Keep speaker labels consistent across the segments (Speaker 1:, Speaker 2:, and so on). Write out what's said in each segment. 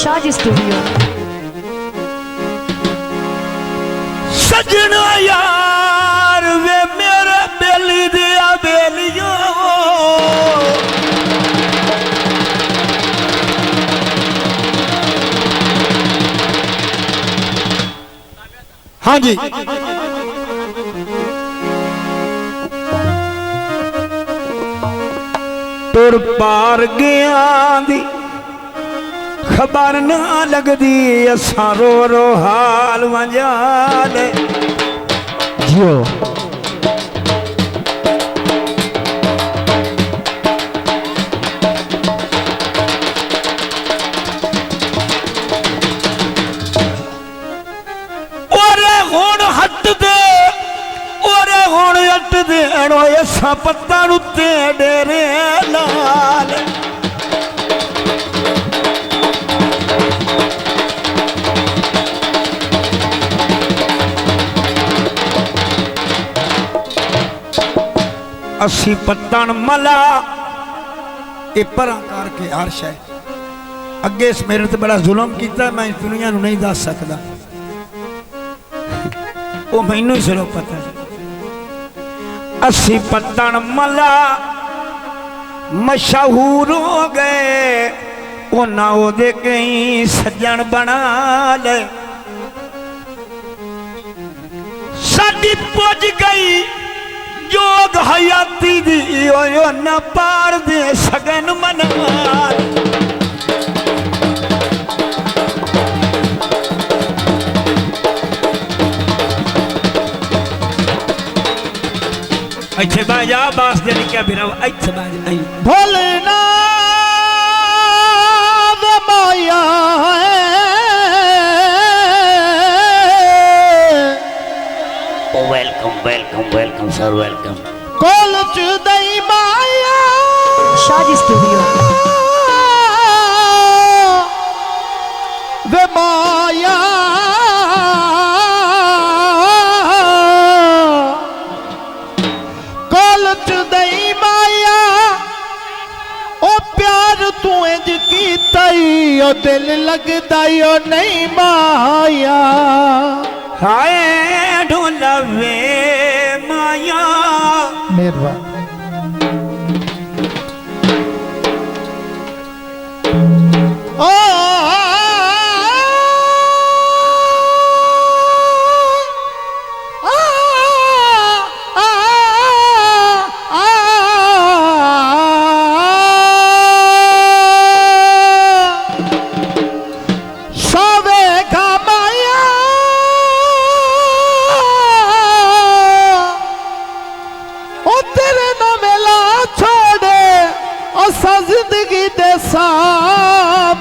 Speaker 1: Shaji studio.
Speaker 2: सजना यार वे मेरे बेली दिया बेलियो हाँ जी तुर पार गया दी खबर ना लगदी असा रो रो हाल वंजाले जियो ओरे हुण हट दे ओरे हुण हट दे असा पत्ता उत्ते डेरे लाल असी पत्तन मला ये परा करके अर्श है अगे इस मेरे ते बड़ा जुल्म किया मैं इस दुनिया नूं नहीं दस सकदा वो मैनू ही सिर्फ पता है असी पत्तन मला मशहूर हो गए उन्हां ओदे कई सज्जन बना ले साडी पुज गई जोग हयाती दी ओयो न पार दे सगन मनाल अच्छे बाजा बास दे क्या बिना अच्छे बाजा आई
Speaker 3: भोलेना माया
Speaker 4: welcome welcome welcome sir welcome
Speaker 3: college दई माया
Speaker 1: शाजी स्टूडियो।
Speaker 3: वे माया कॉलेज दई माया ओ प्यार तू इंज कीता ई ओ दिल लगदा ई ओ नहीं माया
Speaker 2: हाय ढोलवे माया
Speaker 3: मेहरबान ओ जिंदगी दे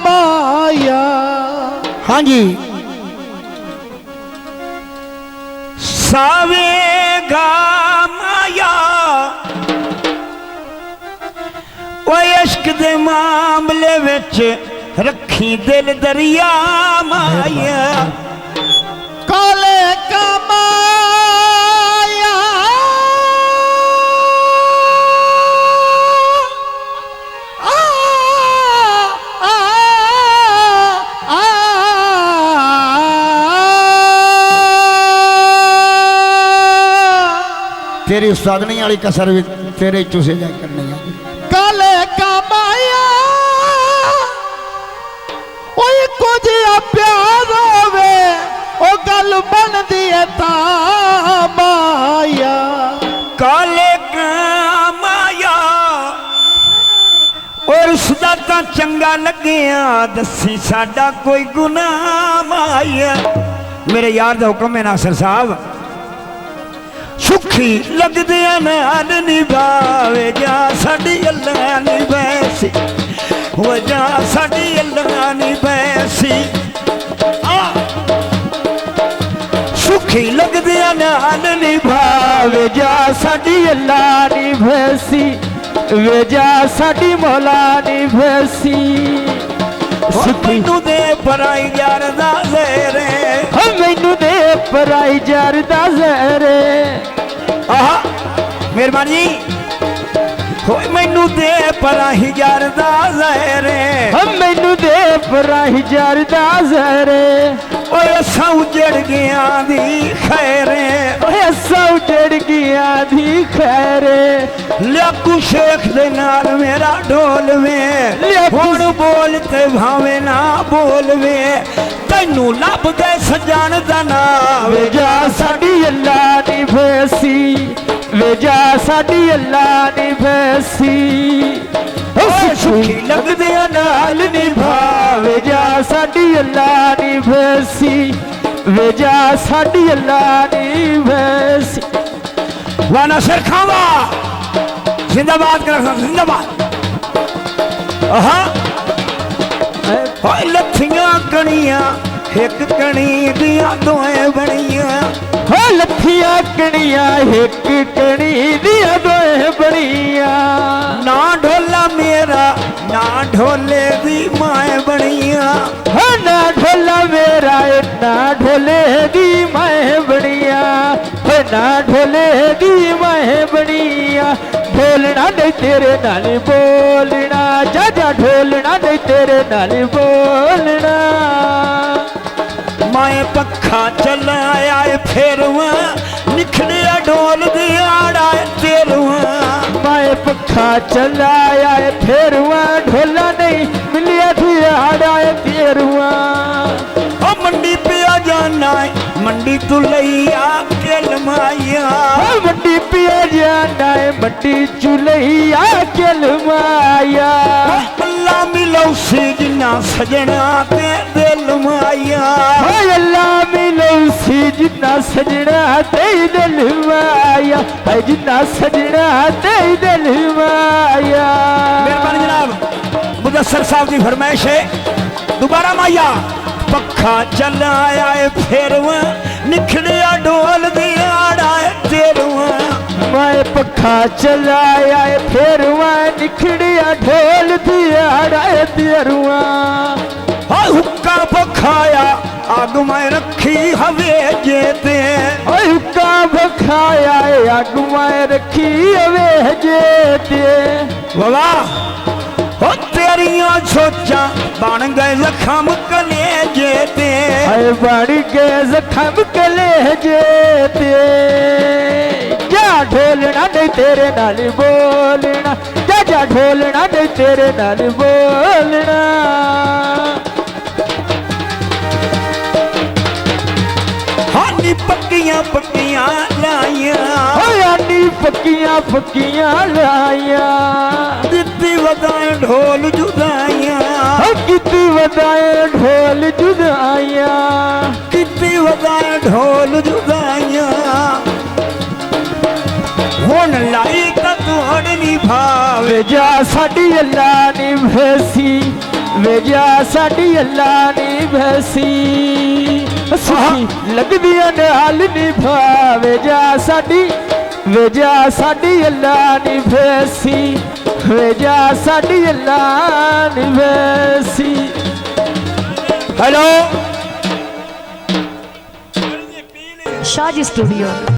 Speaker 3: माया
Speaker 2: हाँ जी सावेगा माया वो इश्क दे मामले विच रखी दिल दरिया माया
Speaker 3: काले का माया
Speaker 2: तेरी उस्तादनी वाली कसर भी तेरे चूसे जा करनी है
Speaker 3: काले का माया ओए कुछ प्यार होवे ओ गल बनदी है ता माया
Speaker 2: काले का माया और उसदा तां चंगा लग्या दसी साडा कोई गुनाह माया मेरे यार दा हुक्म है नासिर साहब सुखी लगदे नाल निभावे जा साडी अल्लाह निभैसी हो जा साडी अल्लाह निभैसी सुखी लगदे नाल निभावे जा साडी अल्लाह निभैसी वे जा साडी मौला निभैसी मैनू दे पराई यार दा ज़हरे
Speaker 3: मैनू दे पराई यार दा ज़हरे
Speaker 2: मेहरबानी ਹੋਏ ਮੈਨੂੰ ਦੇ ਪਰਾਂ ਹਜ਼ਾਰ ਦਾ ਜ਼ਹਿਰੇ
Speaker 3: ਮੈਨੂੰ ਦੇ ਪਰਾਂ ਹਜ਼ਾਰ ਦਾ ਜ਼ਹਿਰੇ
Speaker 2: ਓਏ ਅਸਾਂ ਉਜੜ ਗਿਆ ਦੀ ਖੈਰੇ
Speaker 3: ਓਏ ਅਸਾਂ ਉਜੜ ਗਿਆ ਦੀ ਖੈਰੇ
Speaker 2: ਲਿਆਕੂ ਸ਼ੇਖ ਦੇ ਨਾਲ ਮੇਰਾ ਢੋਲਵੇ ਹੁਣ ਬੋਲ ਤੇ ਭਾਵੇਂ ਨਾ ਬੋਲਵੇ ਤੈਨੂੰ ਲੱਭ ਗਏ ਸਜਣ ਦਾ ਨਾਮ
Speaker 3: ਵੇਜਾ ਸਾਡੀ ਅੱਲਾ ਦੀ ਫੈਸੀ ਵੇਜਾ ਸਾਡੀ ਅੱਲਾ ਦੀ ਫੈਸੀ
Speaker 2: ਓਏ ਸੁਖੀ ਲੱਗਦਿਆਂ ਨਾਲ ਨਿਭਾ
Speaker 3: ਵੇਜਾ ਸਾਡੀ ਅੱਲਾ ਦੀ ਫੈਸੀ ਵੇਜਾ ਸਾਡੀ ਅੱਲਾ ਦੀ ਫੈਸੀ
Speaker 2: ਵਾਨਾ ਸਿਰ ਖਾਵਾ ਜ਼ਿੰਦਾਬਾਦ ਕਰ ਜ਼ਿੰਦਾਬਾਦ ਆਹਾ ਹੋਏ ਲੱਥੀਆਂ ਕਣੀਆਂ ਇੱਕ ਕਣੀ ਦੀਆਂ ਦੋਏ ਬਣੀਆਂ
Speaker 3: ਹੋ ਲੱਥੀਆਂ ਕਣੀਆਂ ਇੱਕ ਕਣੀ ਦੀਆਂ ਦੋਏ ਬਣੀਆਂ
Speaker 2: ਨਾ ਢੋਲਾ ਮੇਰਾ ਨਾ ਢੋਲੇ ਦੀ ਮਾਂ ਬਣੀਆਂ
Speaker 3: ਹੋ ਨਾ ਢੋਲਾ ਮੇਰਾ ਨਾ ਢੋਲੇ ਦੀ ਮੈਂ ਬਣੀਆਂ ਹੋ ਨਾ ਢੋਲੇ ਦੀ ਮੈਂ ਬਣੀਆਂ ਢੋਲਣਾ ਨਹੀਂ ਤੇਰੇ ਨਾਲ ਬੋਲਣਾ ਜਾ ਜਾ ਢੋਲਣਾ ਨਹੀਂ ਤੇਰੇ ਨਾਲ ਬੋਲਣਾ
Speaker 2: ਮੈਂ ਪੱਖਾ ਚਲਾਇਆ ਏ ਫੇਰਵਾ ਨਿਖੜਿਆ ਢੋਲ ਦੀ ਆੜਾ ਤੇਰਵਾ
Speaker 3: ਮੈਂ ਪੱਖਾ ਚਲਾਇਆ ਏ ਫੇਰਵਾ ਢੋਲਾ ਨਹੀਂ ਮਿਲਿਆ ਥਿਆੜਾ ਏ ਤੇਰਵਾ
Speaker 2: ਓ ਮੰਡੀ ਪਿਆ ਜਾਣਾ ਏ ਮੰਡੀ ਤੂੰ ਲਈ ਆ ਕੇ ਲਮਾਇਆ
Speaker 3: ਓ ਮੰਡੀ ਪਿਆ ਜਾਣਾ ਏ ਮੰਡੀ ਚੁਲਈ ਆ ਕੇ ਲਮਾਇਆ
Speaker 2: ਅੱਲਾ ਮਿਲੋ ਸੀ ਜਿਨਾ ਸਜਣਾ ਤੇ ਦਿਲ ਮਾਇਆ
Speaker 3: ਓ ਅੱਲਾ ਮਿਲੋ ਸੀ ਜਿਨਾ ਸਜਣਾ ਤੇ ਦਿਲ ਮਾਇਆ ਹੈ ਜਿਨਾ ਸਜਣਾ ਤੇ ਦਿਲ ਮਾਇਆ
Speaker 2: ਮਿਹਰਬਾਨੀ ਜਨਾਬ ਮੁਦੱਸਰ ਸਾਹਿਬ ਦੀ ਫਰਮਾਇਸ਼ ਹੈ ਦੁਬਾਰਾ ਮਾਇਆ ਪੱਖਾ ਚਲਾਇਆ ਏ ਫੇਰਵਾ ਨਿਖੜਿਆ ਢੋਲ ਦੀ ਆੜਾ ਤੇਰਵਾ
Speaker 3: ਮੈਂ ਪੱਖਾ ਚਲਾਇਆ ਏ ਫੇਰਵਾ ਨਿਖੜਿਆ ਢੋਲ ਦੀ ਆੜਾ ਤੇਰਵਾ
Speaker 2: ਹਾਏ ਹੁੱਕਾ ਪਖਾਇਆ ਅੱਗ ਮੈਂ ਰੱਖੀ ਹਵੇ ਜੇ ਤੇ
Speaker 3: ਓਏ ਹੁੱਕਾ ਬਖਾਇਆ ਏ ਅੱਗ ਮੈਂ ਰੱਖੀ ਵੇ ਜੇ ਤੇ
Speaker 2: ਵਾਹ ਹੋ ਤੇਰੀਆਂ ਸੋਚਾਂ ਬਣ ਗਏ ਜ਼ਖਮ ਕਲੇਜੇ ਤੇ
Speaker 3: ਹਾਏ ਬਣ ਗਏ ਜ਼ਖਮ ਕਲੇਜੇ ਤੇ ਜਾ ਢੋਲਣਾ ਨਹੀਂ ਤੇਰੇ ਨਾਲ ਬੋਲਣਾ ਜਾ ਜਾ ਢੋਲਣਾ ਨਹੀਂ ਤੇਰੇ ਨਾਲ ਬੋਲਣਾ
Speaker 2: ਹਾਨੀ ਪੱਕੀਆਂ ਪੱਕੀਆਂ ਲਾਈਆਂ
Speaker 3: ਓਏ ਆਨੀ ਪੱਕੀਆਂ ਪੱਕੀਆਂ ਲਾਈਆਂ
Speaker 2: ਦਿੱਤੀ ਵਦਾਏ ਢੋਲ ਜੁਦਾਈਆਂ
Speaker 3: ਓ ਕਿਤੇ ਵਦਾਏ ਢੋਲ ਜੁਦਾਈਆਂ
Speaker 2: ਕਿਤੇ ਵਦਾਏ ਢੋਲ ਜੁਦਾਈਆਂ ਹੁਣ ਲਾਈ ਤਾਂ ਤੋੜ ਨਹੀਂ ਭਾਵੇ
Speaker 3: ਵੇਜਾ ਸਾਡੀ ਅੱਲਾ ਨੀ ਭੈਸੀ ਵੇਜਾ ਸਾਡੀ ਅੱਲਾ ਨੀ ਭੈਸੀ ਸੁਖੀ ਲੱਗਦੀਆਂ ਨਾਲ ਨਿਭਾ ਵੇਜਾ ਸਾਡੀ ਅੱਲਾ ਨੀ ਭੈਸੀ ਵੇਜਾ ਸਾਡੀ ਅੱਲਾ ਨੀ ਭੈਸੀ
Speaker 2: ਹੈਲੋ
Speaker 1: Shaji Studio.